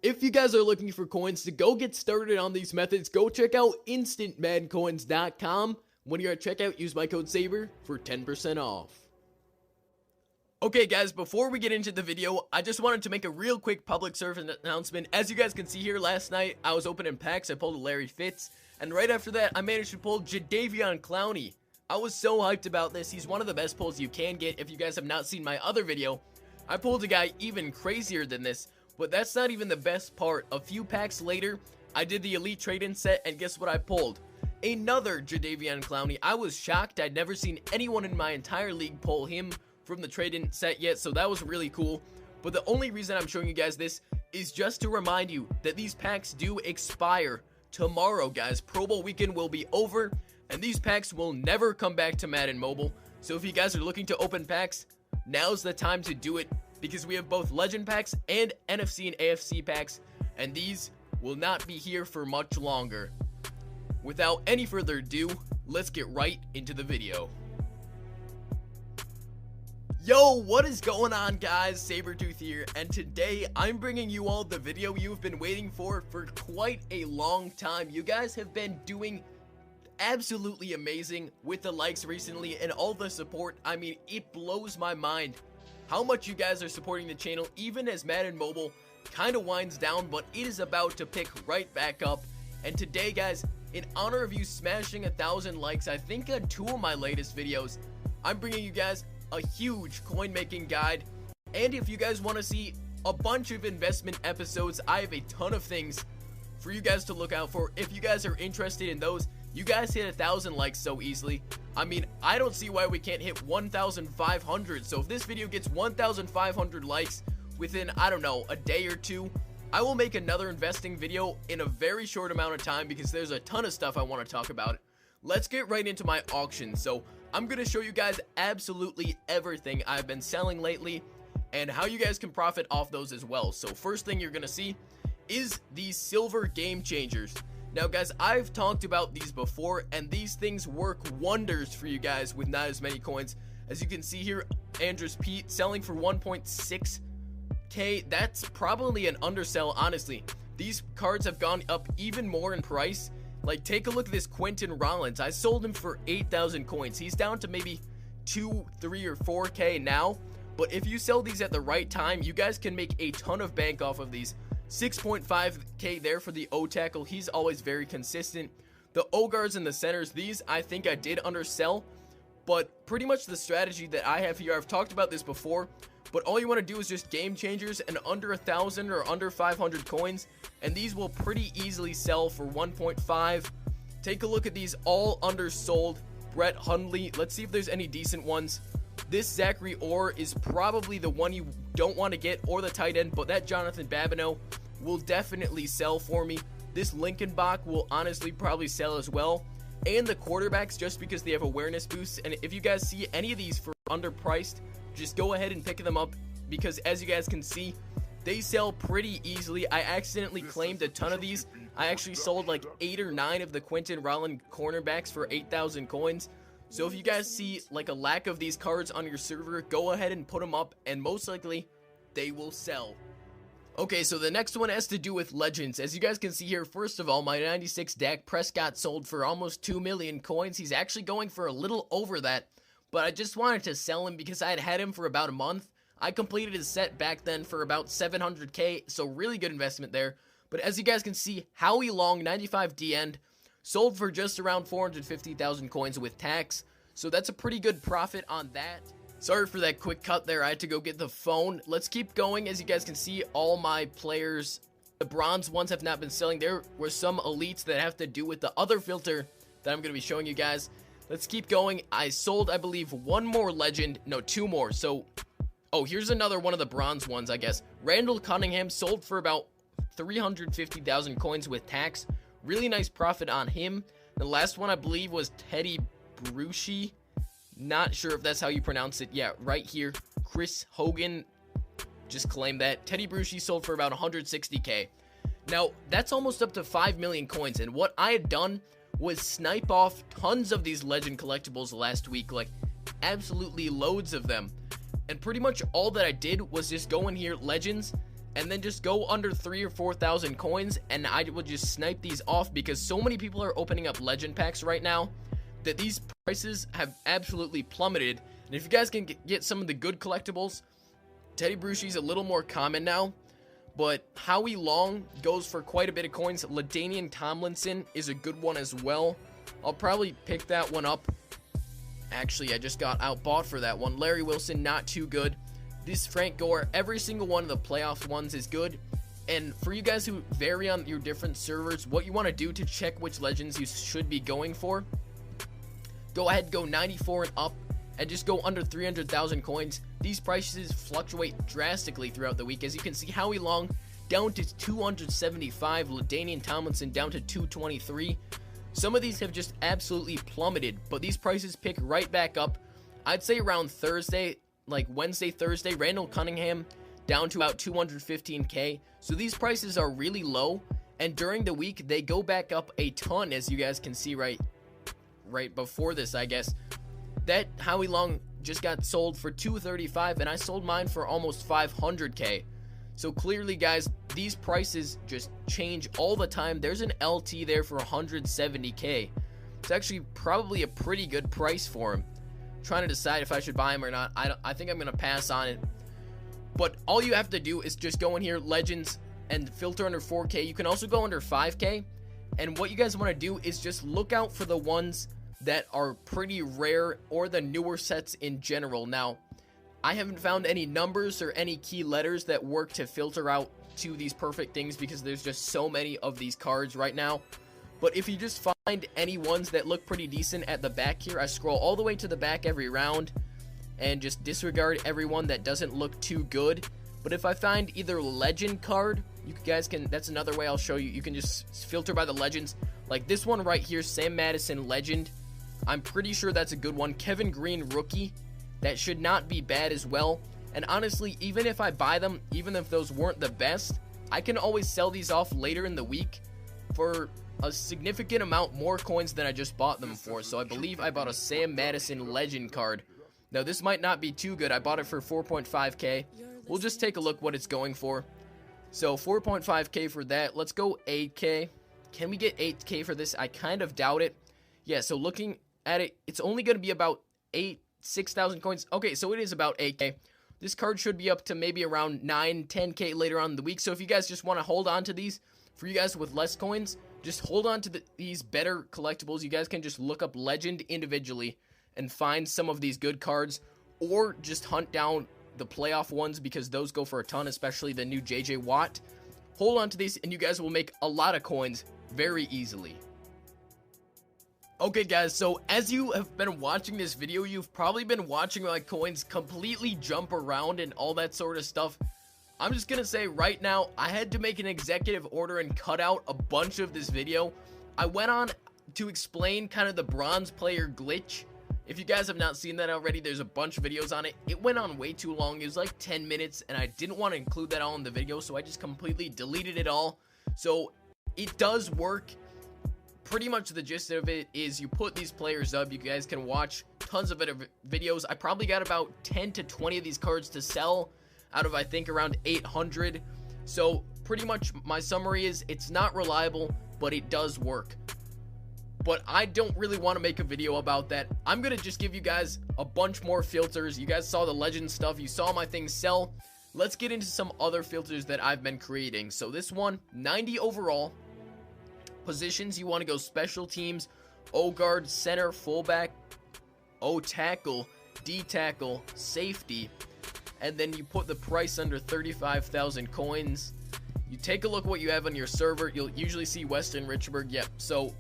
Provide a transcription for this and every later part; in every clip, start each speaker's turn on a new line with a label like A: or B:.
A: If you guys are looking for coins to go get started on these methods, go check out instantmaddencoins.com. When you're at checkout, use my code SABER for 10% off. Okay guys, before we get into the video, I just wanted to make a real quick public service announcement. As you guys can see here, last night I was opening packs, I pulled a Larry Fitz, and right after that I managed to pull Jadeveon Clowney. I was so hyped about this. He's one of the best pulls you can get. If you guys have not seen my other video, I pulled a guy even crazier than this, but that's not even the best part. A few packs later, I did the Elite Trade-In set, and guess what I pulled? Another Jadeveon Clowney. I was shocked. I'd never seen anyone in my entire league pull him from the trade-in set yet, so that was really cool. But the only reason I'm showing you guys this is just to remind you that these packs do expire tomorrow, guys. Pro Bowl weekend will be over, and these packs will never come back to Madden Mobile. So if you guys are looking to open packs, now's the time to do it, because we have both Legend packs and NFC and AFC packs, and these will not be here for much longer. Without any further ado, let's get right into the video. Yo, what is going on, guys? Sabertooth here, and today I'm bringing you all the video you've been waiting for quite a long time. You guys have been doing absolutely amazing with the likes recently and all the support. I mean, it blows my mind how much you guys are supporting the channel, even as Madden Mobile kind of winds down, but it is about to pick right back up. And today, guys, in honor of you smashing 1,000 likes, I think on 2 of my latest videos, I'm bringing you guys a huge coin making guide. And if you guys want to see a bunch of investment episodes, I have a ton of things for you guys to look out for. If you guys are interested in those, you guys hit 1,000 likes so easily. I mean, I don't see why we can't hit 1,500. So if this video gets 1,500 likes within, I don't know, a day or two, I will make another investing video in a very short amount of time, because there's a ton of stuff I want to talk about. Let's get right into my auction. So I'm going to show you guys absolutely everything I've been selling lately and how you guys can profit off those as well. So first thing you're going to see is these silver game changers. Now guys, I've talked about these before, and these things work wonders for you guys with not as many coins. As you can see here, Andrews Pete selling for 1.6k. That's probably an undersell, honestly. These cards have gone up even more in price. Like, take a look at this Quentin Rollins. I sold him for 8,000 coins. He's down to maybe 2, 3, or 4k now. But if you sell these at the right time, you guys can make a ton of bank off of these. 6.5k there for the O-tackle. He's always very consistent. The O-guards and the centers, these I think I did undersell. But pretty much the strategy that I have here, I've talked about this before, but all you want to do is just game changers and under 1,000 or under 500 coins, and these will pretty easily sell for 1.5. Take a look at these, all undersold. Brett Hundley, let's see if there's any decent ones. This Zachary Orr is probably the one you don't want to get, or the tight end, but that Jonathan Babineau will definitely sell for me. This Lincoln Bach will honestly probably sell as well. And the quarterbacks, just because they have awareness boosts. And if you guys see any of these for underpriced, just go ahead and pick them up, because as you guys can see, they sell pretty easily. I accidentally claimed a ton of these. I actually sold like 8 or 9 of the Quentin Rollins cornerbacks for 8,000 coins. So if you guys see like a lack of these cards on your server, go ahead and put them up, and most likely they will sell. Okay, so the next one has to do with legends. As you guys can see here, first of all, my 96 Dak Prescott sold for almost 2 million coins. He's actually going for a little over that, but I just wanted to sell him because I had him for about a month. I completed his set back then for about 700k, so really good investment there. But as you guys can see, Howie Long, 95 D-end, sold for just around 450,000 coins with tax, so that's a pretty good profit on that. Sorry for that quick cut there, I had to go get the phone. Let's keep going. As you guys can see, all my players, the bronze ones have not been selling. There were some elites that have to do with the other filter that I'm going to be showing you guys. Let's keep going. I sold, I believe, 1 more legend. No, 2 more. So, oh, here's another one of the bronze ones, I guess. Randall Cunningham sold for about 350,000 coins with tax. Really nice profit on him. The last one, I believe, was Teddy Bruschi. Not sure if that's how you pronounce it. Yeah, right here. Chris Hogan just claimed that. Teddy Bruschi sold for about 160k. Now, that's almost up to 5 million coins. And what I had done was snipe off tons of these legend collectibles last week. Like, absolutely loads of them. And pretty much all that I did was just go in here, legends, and then just go under 3,000 or 4,000 coins, and I will just snipe these off, because so many people are opening up legend packs right now that these prices have absolutely plummeted. And if you guys can get some of the good collectibles, Teddy Bruschi's a little more common now, but Howie Long goes for quite a bit of coins. LaDainian Tomlinson is a good one as well. I'll probably pick that one up. Actually, I just got outbought for that one. Larry Wilson, not too good. This Frank Gore, every single one of the playoff ones is good. And for you guys who vary on your different servers, what you want to do to check which legends you should be going for, go ahead, go 94 and up, and just go under 300,000 coins. These prices fluctuate drastically throughout the week. As you can see, Howie Long down to 275, LaDainian Tomlinson down to 223. Some of these have just absolutely plummeted, but these prices pick right back up. I'd say around Thursday, like Wednesday, Thursday. Randall Cunningham down to about 215k. So these prices are really low, and during the week they go back up a ton, as you guys can see right before this, I guess. That Howie Long just got sold for 235, and I sold mine for almost 500k. So clearly, guys, these prices just change all the time. There's an LT there for 170k. It's actually probably a pretty good price for him. I'm trying to decide if I should buy him or not. I think I'm going to pass on it. But all you have to do is just go in here, Legends, and filter under 4k. You can also go under 5k. And what you guys want to do is just look out for the ones that are pretty rare, or the newer sets in general. Now, I haven't found any numbers or any key letters that work to filter out to these perfect things, because there's just so many of these cards right now. But if you just find any ones that look pretty decent at the back here, I scroll all the way to the back every round and just disregard everyone that doesn't look too good. But if I find either legend card, you guys can, that's another way I'll show you. You can just filter by the legends. Like this one right here, Sam Madison legend. I'm pretty sure that's a good one. Kevin Green rookie. That should not be bad as well. And honestly, even if I buy them, even if those weren't the best, I can always sell these off later in the week for a significant amount more coins than I just bought them for. So I believe I bought a Sam Madison legend card. Now this might not be too good. I bought it for 4.5k. We'll just take a look what it's going for. So 4.5k for that. Let's go 8k. Can we get 8k for this? I kind of doubt it. Yeah, so looking at it, it's only going to be about 6,000 coins. Okay, so it is about 8k. This card should be up to maybe around 9, 10k later on in the week. So if you guys just want to hold on to these, for you guys with less coins, just hold on to these better collectibles. You guys can just look up legend individually and find some of these good cards, or just hunt down the playoff ones, because those go for a ton, especially the new JJ Watt. Hold on to these and you guys will make a lot of coins very easily. Okay guys, so as you have been watching this video, you've probably been watching my coins completely jump around and all that sort of stuff. I'm just gonna say right now, I had to make an executive order and cut out a bunch of this video. I went on to explain kind of the bronze player glitch. If you guys have not seen that already, there's a bunch of videos on it. It went on way too long. It was like 10 minutes, and I didn't want to include that all in the video, so I just completely deleted it all. So it does work. Pretty much the gist of it is you put these players up. You guys can watch tons of videos. I probably got about 10 to 20 of these cards to sell out of, I think, around 800. So pretty much my summary is it's not reliable, but it does work. But I don't really want to make a video about that. I'm going to just give you guys a bunch more filters. You guys saw the legend stuff. You saw my things sell. Let's get into some other filters that I've been creating. So this one, 90 overall. Positions, you want to go special teams, O guard, center, fullback, O tackle, D tackle, safety. And then you put the price under 35,000 coins. You take a look at what you have on your server. You'll usually see Weston Richburg. Yep, so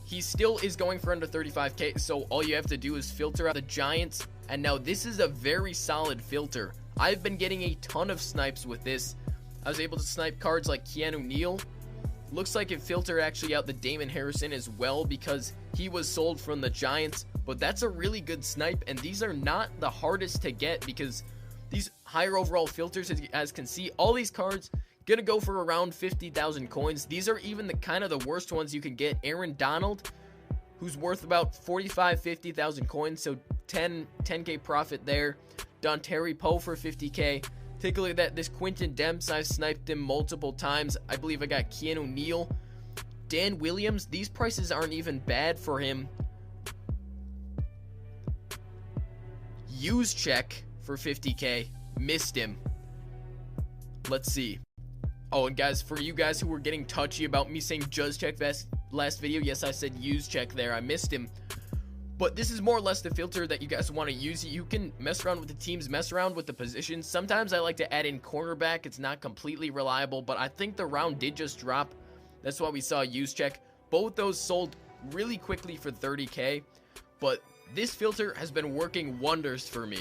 A: he still is going for under 35k, so all you have to do is filter out the Giants. And now this is a very solid filter. I've been getting a ton of snipes with this. I was able to snipe cards like Keanu Neal. Looks like it filtered actually out the Damon Harrison as well, because he was sold from the Giants. But that's a really good snipe, and these are not the hardest to get, because these higher overall filters, as you guys can see, all these cards gonna go for around 50,000 coins. These are even the kind of the worst ones you can get. Aaron Donald, who's worth about 50,000 coins, so 10k profit there. Dontari Poe for 50k. Take a look at that. This Quinton Demps, I've sniped him multiple times. I believe I got Keanu Neal. Dan Williams, these prices aren't even bad for him. Use check for 50k. Missed him. Let's see. Oh, and guys, for you guys who were getting touchy about me saying just check last video, yes, I said use check there. I missed him. But this is more or less the filter that you guys want to use. You can mess around with the teams, mess around with the positions. Sometimes I like to add in cornerback. It's not completely reliable, but I think the round did just drop. That's why we saw use check. Both those sold really quickly for 30k, but this filter has been working wonders for me.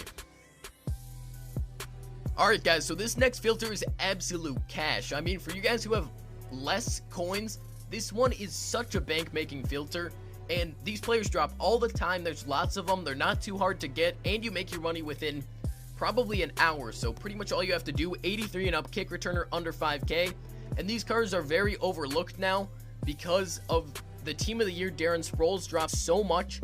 A: Alright guys, so this next filter is absolute cash. I mean, for you guys who have less coins, this one is such a bank making filter. And these players drop all the time. There's lots of them. They're not too hard to get. And you make your money within probably an hour. So pretty much all you have to do, 83 and up, kick returner under 5k. And these cards are very overlooked now because of the team of the year. Darren Sproles dropped so much,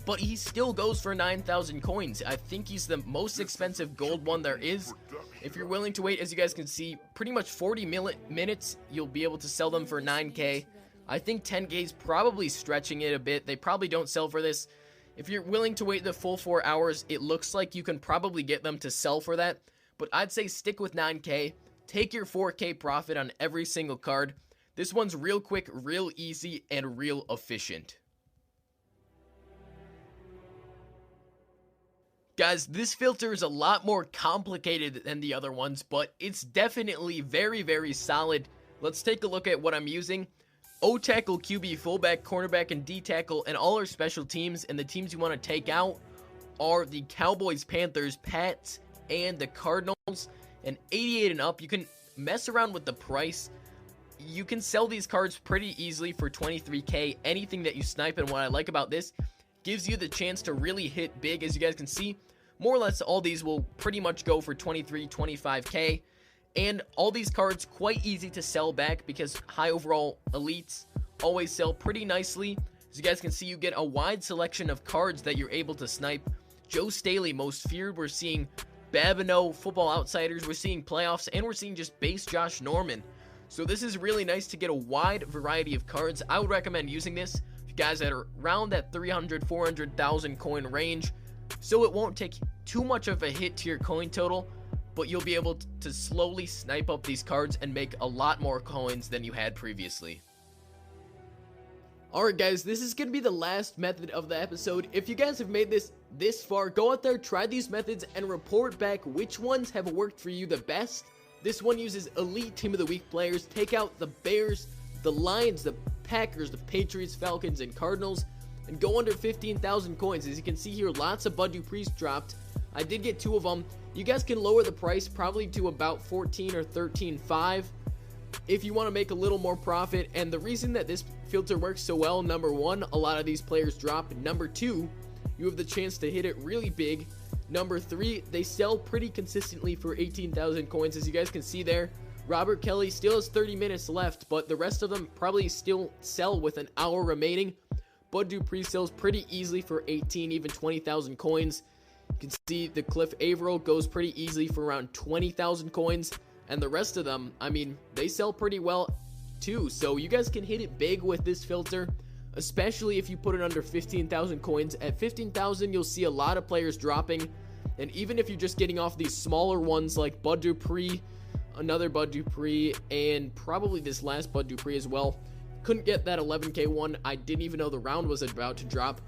A: but he still goes for 9,000 coins. I think he's the most expensive gold one there is. If you're willing to wait, as you guys can see, pretty much 40 minutes, you'll be able to sell them for 9k. I think 10k is probably stretching it a bit. They probably don't sell for this. If you're willing to wait the full 4 hours, it looks like you can probably get them to sell for that. But I'd say stick with 9k. Take your 4k profit on every single card. This one's real quick, real easy, and real efficient. Guys, this filter is a lot more complicated than the other ones, but it's definitely very, very solid. Let's take a look at what I'm using. O-tackle, QB, fullback, cornerback, and D-tackle, and all our special teams. And the teams you want to take out are the Cowboys, Panthers, Pats, and the Cardinals. And 88 and up, you can mess around with the price. You can sell these cards pretty easily for 23k. Anything that you snipe, and what I like about this, gives you the chance to really hit big. As you guys can see, more or less all these will pretty much go for 23, 25k. And all these cards quite easy to sell back because high overall elites always sell pretty nicely. As you guys can see, you get a wide selection of cards that you're able to snipe. Joe Staley, most feared. We're seeing Babineau, Football Outsiders. We're seeing playoffs, and we're seeing just base Josh Norman. So this is really nice to get a wide variety of cards. I would recommend using this if you guys that are around that 300, 400,000 coin range. So it won't take too much of a hit to your coin total, but you'll be able to slowly snipe up these cards and make a lot more coins than you had previously. Alright guys, this is going to be the last method of the episode. If you guys have made this far, go out there, try these methods, and report back which ones have worked for you the best. This one uses elite team of the week players. Take out the Bears, the Lions, the Packers, the Patriots, Falcons, and Cardinals, and go under 15,000 coins. As you can see here, lots of Bud Dupree's dropped. I did get 2 of them. You guys can lower the price probably to about 14 or 13.5 if you want to make a little more profit. And the reason that this filter works so well, number 1, a lot of these players drop. Number 2, you have the chance to hit it really big. Number 3, they sell pretty consistently for 18,000 coins. As you guys can see there, Robert Kelly still has 30 minutes left, but the rest of them probably still sell with an hour remaining. Bud Dupree sells pretty easily for 18, even 20,000 coins. You can see the Cliff Averill goes pretty easily for around 20,000 coins. And the rest of them, I mean, they sell pretty well too. So you guys can hit it big with this filter, especially if you put it under 15,000 coins. At 15,000, you'll see a lot of players dropping. And even if you're just getting off these smaller ones like Bud Dupree, another Bud Dupree, and probably this last Bud Dupree as well. Couldn't get that 11k one. I didn't even know the round was about to drop.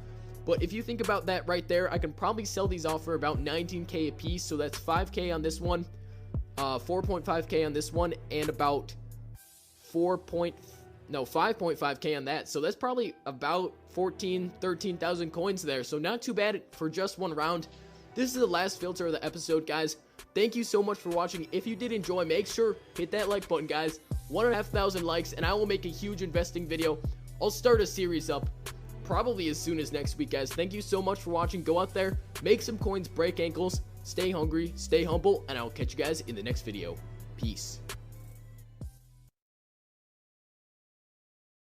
A: But if you think about that right there, I can probably sell these off for about 19k a piece. So that's 5k on this one, 4.5k on this one, and about 5.5k on that. So that's probably about 13,000 coins there. So not too bad for just one round. This is the last filter of the episode, guys. Thank you so much for watching. If you did enjoy, make sure hit that like button, guys. 1,500 likes, and I will make a huge investing video. I'll start a series up probably as soon as next week, guys. Thank you so much for watching. Go out there, make some coins, break ankles, stay hungry, stay humble, and I will catch you guys in the next video. Peace.